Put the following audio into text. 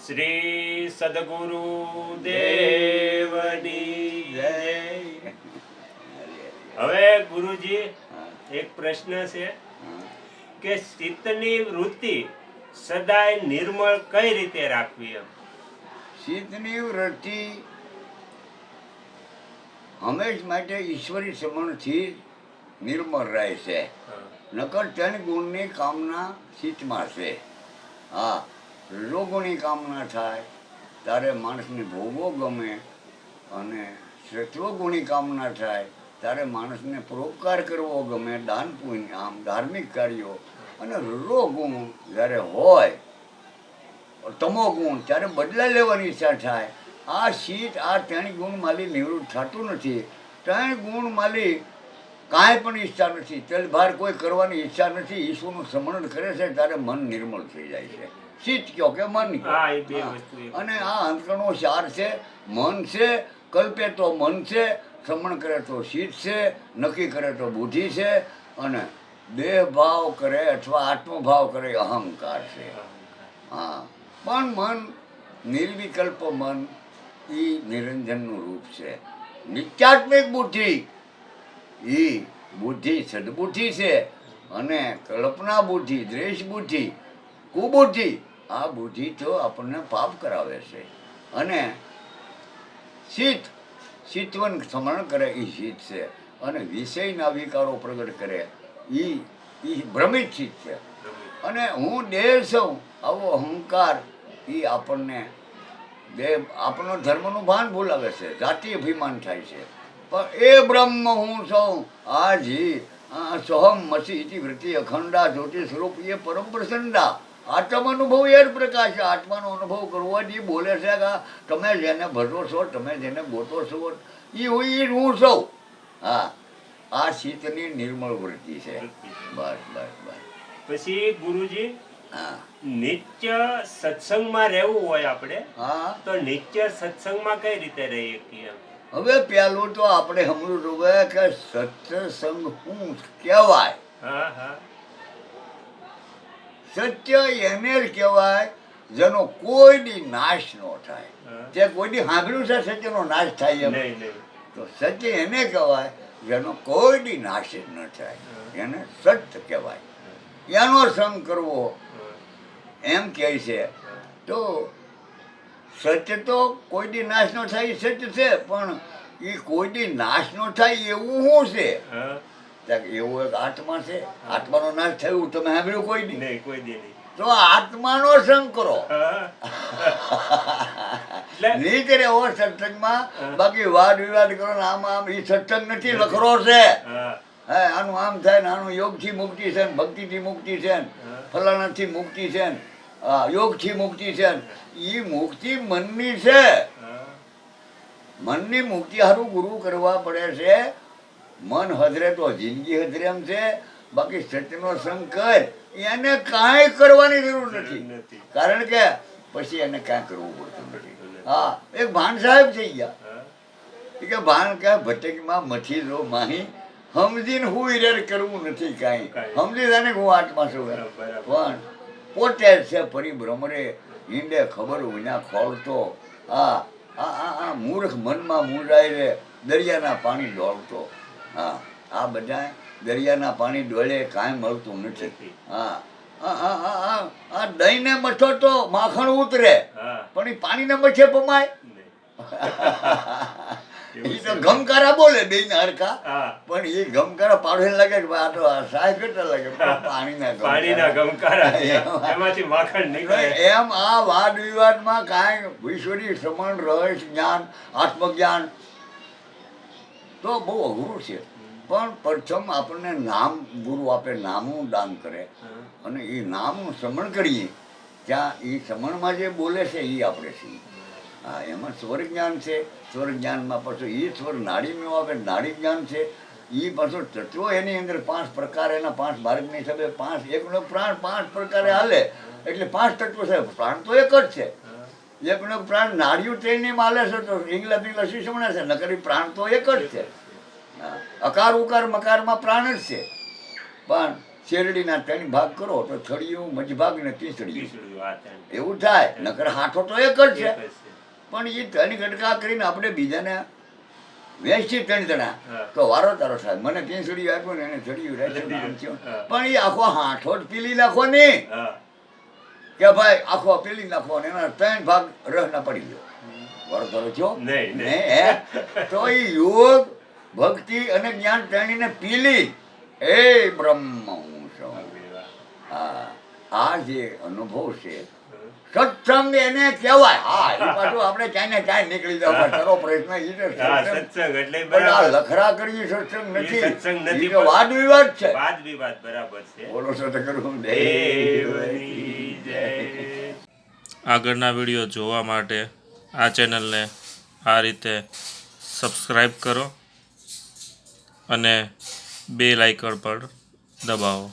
શ્રી સદગુરુ દેવની જય. હવે ગુરુજી એક પ્રશ્ન છે કે ચિત્તની વૃત્તિ સદાય નિર્મળ કઈ રીતે રાખવી? એમ ચિત્તની વૃત્તિ હંમેશ માટે ઈશ્વરી સમણથી નિર્મળ રહે છે. નકર ત્રણ ગુણની કામના ચિત્તમાં છે. હા, રજોગુણની કામના થાય ત્યારે માણસને ભોગવો ગમે, અને સત્વગુણની કામના થાય ત્યારે માણસને પરોપકાર કરવો ગમે, દાન પુણ્ય, આમ ધાર્મિક કાર્યો. અને રજોગુણ જ્યારે હોય, તમો ગુણ, ત્યારે બદલા લેવાની ઈચ્છા થાય. આ શીત આ ત્રણ ગુણ માલી નિવૃત્ત થતું નથી. ત્રણ ગુણ માલી કાંઈ પણ ઈચ્છા નથી, તેલભાર કોઈ કરવાની ઈચ્છા નથી, ઈશ્વરનું સ્મરણ કરે છે ત્યારે મન નિર્મળ થઈ જાય છે. શીત કયો કે મન કયો. અને આ અંતકણો ચાર છે. મન છે, કલ્પે તો મન છે, શ્રમણ કરે તો શીત છે, નક્કી કરે તો બુદ્ધિ છે, અને દેહ ભાવ કરે અથવા આત્મભાવ કરે અહંકાર છે. હા, પણ મન નિર્વિકલ્પ મન એ નિરંજનનું રૂપ છે. નિત્યાત્મિક બુદ્ધિ એ બુદ્ધિ સદબુદ્ધિ છે, અને કલ્પના બુદ્ધિ, દ્વેષ બુદ્ધિ, કુબુદ્ધિ, આ બુદ્ધિ તો આપણને પાપ કરાવે છે. અને શીત, શીતવન સ્મરણ કરે એ શીત છે, અને વિષયના વિકારો પ્રગટ કરે એ ભ્રમિત શીત છે. અને હું દેહ છું આવો અહંકાર એ આપણને આપણો ધર્મનું ભાન ભૂલાવે છે, જાતિ અભિમાન થાય છે. પણ એ બ્રહ્મ હું છું, આ જી સોહમ મસી ઇતિ વૃત્તિ અખંડા જ્યોતિ સ્વરૂપ એ પરમ પ્રસન્ના. આત્મ અનુભવ એ જ પ્રકાશ છે. આત્માનો અનુભવ કરવાથી બોલે છે કે તમે જેને ભજો છો, તમે જેને ગોતો છો, એ હું છું. હા, આ શીતની નિર્મળ વૃત્તિ છે. બસ બસ બસ. પછી ગુરુજી, હા, નિત્ય સત્સંગમાં રહેવું હોય આપણે, હા, તો નિત્ય સત્સંગમાં કઈ રીતે રહીએ છીએ? હવે પહેલું તો આપણે સમજવું જોઈએ કે સત્સંગ શું કહેવાય. હા હા. સત્ય એને જ કહેવાય જેનો કોઈ દી નાશ ન થાય. તે કોઈ દી સાંભળ્યું છે સત્યનો નાશ થાય એમ? નહીં નહીં. તો સત્ય એને કહેવાય જેનો કોઈ દી નાશ જ ન થાય, એને સત્ય કહેવાય. એનો સંગ કરવો એમ કહે છે. તો સત્ય તો કોઈ દી નાશ ન થાય એ સત્ય છે, પણ એ કોઈ દી નાશ ન થાય એવું શું છે? એવું એક આત્મા છે. આત્માનો નાશ થયું તમે સાંભળ્યું કોઈ દી? નહીં, કોઈ દી નહીં. તો આત્માનો સંગ કરો. નહીં કરે એવો સત્સંગમાં. બાકી વાદ વિવાદ કરો ને આમ આમ, એ સત્સંગ નથી, લખરો છે. હે, આનું આમ થાય ને આનું યોગથી મુક્તિ છે ને ભક્તિથી મુક્તિ છે ને ફલાણાથી મુક્તિ છે ને યોગથી મુક્તિ છે ને. એ મુક્તિ મનની છે. મનની મુક્તિ સારું ગુરુ કરવા પડે છે. મન હજરે તો જિંદગી હજરે એમ છે. બાકી સત્યનો સંગ કર, એને કાંઈ કરવાની જરૂર નથી. કારણ કે પછી એને કાંઈ કરવું પડતું નથી. હા, એક ભાન સાહેબ થઈ ગયા કે ભાન કે ભટકમાં મથી જો માહી સમજીને હું હિરેર કરવું નથી કાંઈ. સમજી જાને હું આત્મા છું, પણ પોતે જ છે પરિભ્રમરે હિંડે ખબર વિના ખોળતો. આ આ મૂર્ખ મનમાં મૂંઝાય રે દરિયાના પાણી ડોળતો. હા, આ બધા દરિયાના પાણી ડોળે કાંઈ મળતું નથી. હા, આ દહીંને મઠો તો માખણ ઉતરે, પણ એ પાણીને મઠે પમાય. એ તો ગમકારા બોલે બે ના હરખા, પણ એ ગમકારા પાડે લાગે કે આ તો સાહેબ કેટલા લાગે પાણીના ગમકારા, એમાંથી માખણ નીકળે. એમ આ વાદ વિવાદમાં કાંઈ ઈશ્વરી શ્રવણ, રહસ્ય જ્ઞાન, આત્મજ્ઞાન તો બહુ અઘરું છે. પણ પ્રથમ આપણને નામ ગુરુ આપે, નામનું દાન કરે, અને એ નામનું શ્રવણ કરીએ. ત્યાં એ શ્રવણમાં જે બોલે છે એ આપણે છીએ. હા, એમાં સ્વર જ્ઞાન છે. સ્વર જ્ઞાનમાં પાછું એ સ્વર નાડીમાં આવે, નાડી જ્ઞાન છે. એ પાછું તત્વો એની અંદર 5 પ્રકાર, એના 5 માર્ગની હિસાબે 5 એકનો પ્રાણ 5 પ્રકારે હાલે, એટલે 5 તત્વો છે. પ્રાણ તો એક જ છે. એકનો પ્રાણ નાડિયું ટ્રેનની હાલે છે તો ઇંગ્લા બિંગ્લા શીશમણે છે, નકર પ્રાણ તો એક જ છે. અકાર ઉકાર મકારમાં પ્રાણ જ છે. પણ શેરડીના 3 ભાગ કરો તો થળિયું મજભાગ ને તીસળિયું તીસળિયું, આ ત્રણ. એવું થાય. નકર હાથો તો એક જ છે, એક જ છે. પણ એ 3 કટકા કરીને આપણે બીજાને વેચી 3 જણા હા. તો વારો તારો થાય. મને તીસળિયું આપ્યું ને એને થળિયું રાખ્યું ને આમ થયું. હા. પણ એ આખો હાથો જ પીલી નાખો નહીં હા. કે ભાઈ આખો પીલી નાખો ને એના 3 ભાગ રસ ના પડી ગયો. વારો તારો થયો નહીં, નહીં. ને હે તો એ યોગ ભક્તિ અને જ્ઞાન ત્રણેયને પીલી એ બ્રહ્મ હું છું. હા, આ જે અનુભવ છે સત્સંગ એને કહેવાય. હા, એ પાછું આપણે ક્યાંય ને ક્યાંય નીકળી જાવ કરો પ્રશ્ન ઈ તો હા, સત્સંગ. સત્સંગ એટલે પણ આ બરાબર. લખરા કરીએ સત્સંગ એ નથી. સત્સંગ નથી, ઈ તો વાદ વિવાદ છે. વાદ વિવાદ બરાબર છે. બોલો છો તો કરું દેવની જય. આગળના વિડીયો જોવા માટે આ ચેનલને આ રીતે સબસ્ક્રાઈબ કરો અને બેલ આઇકન પર દબાવો.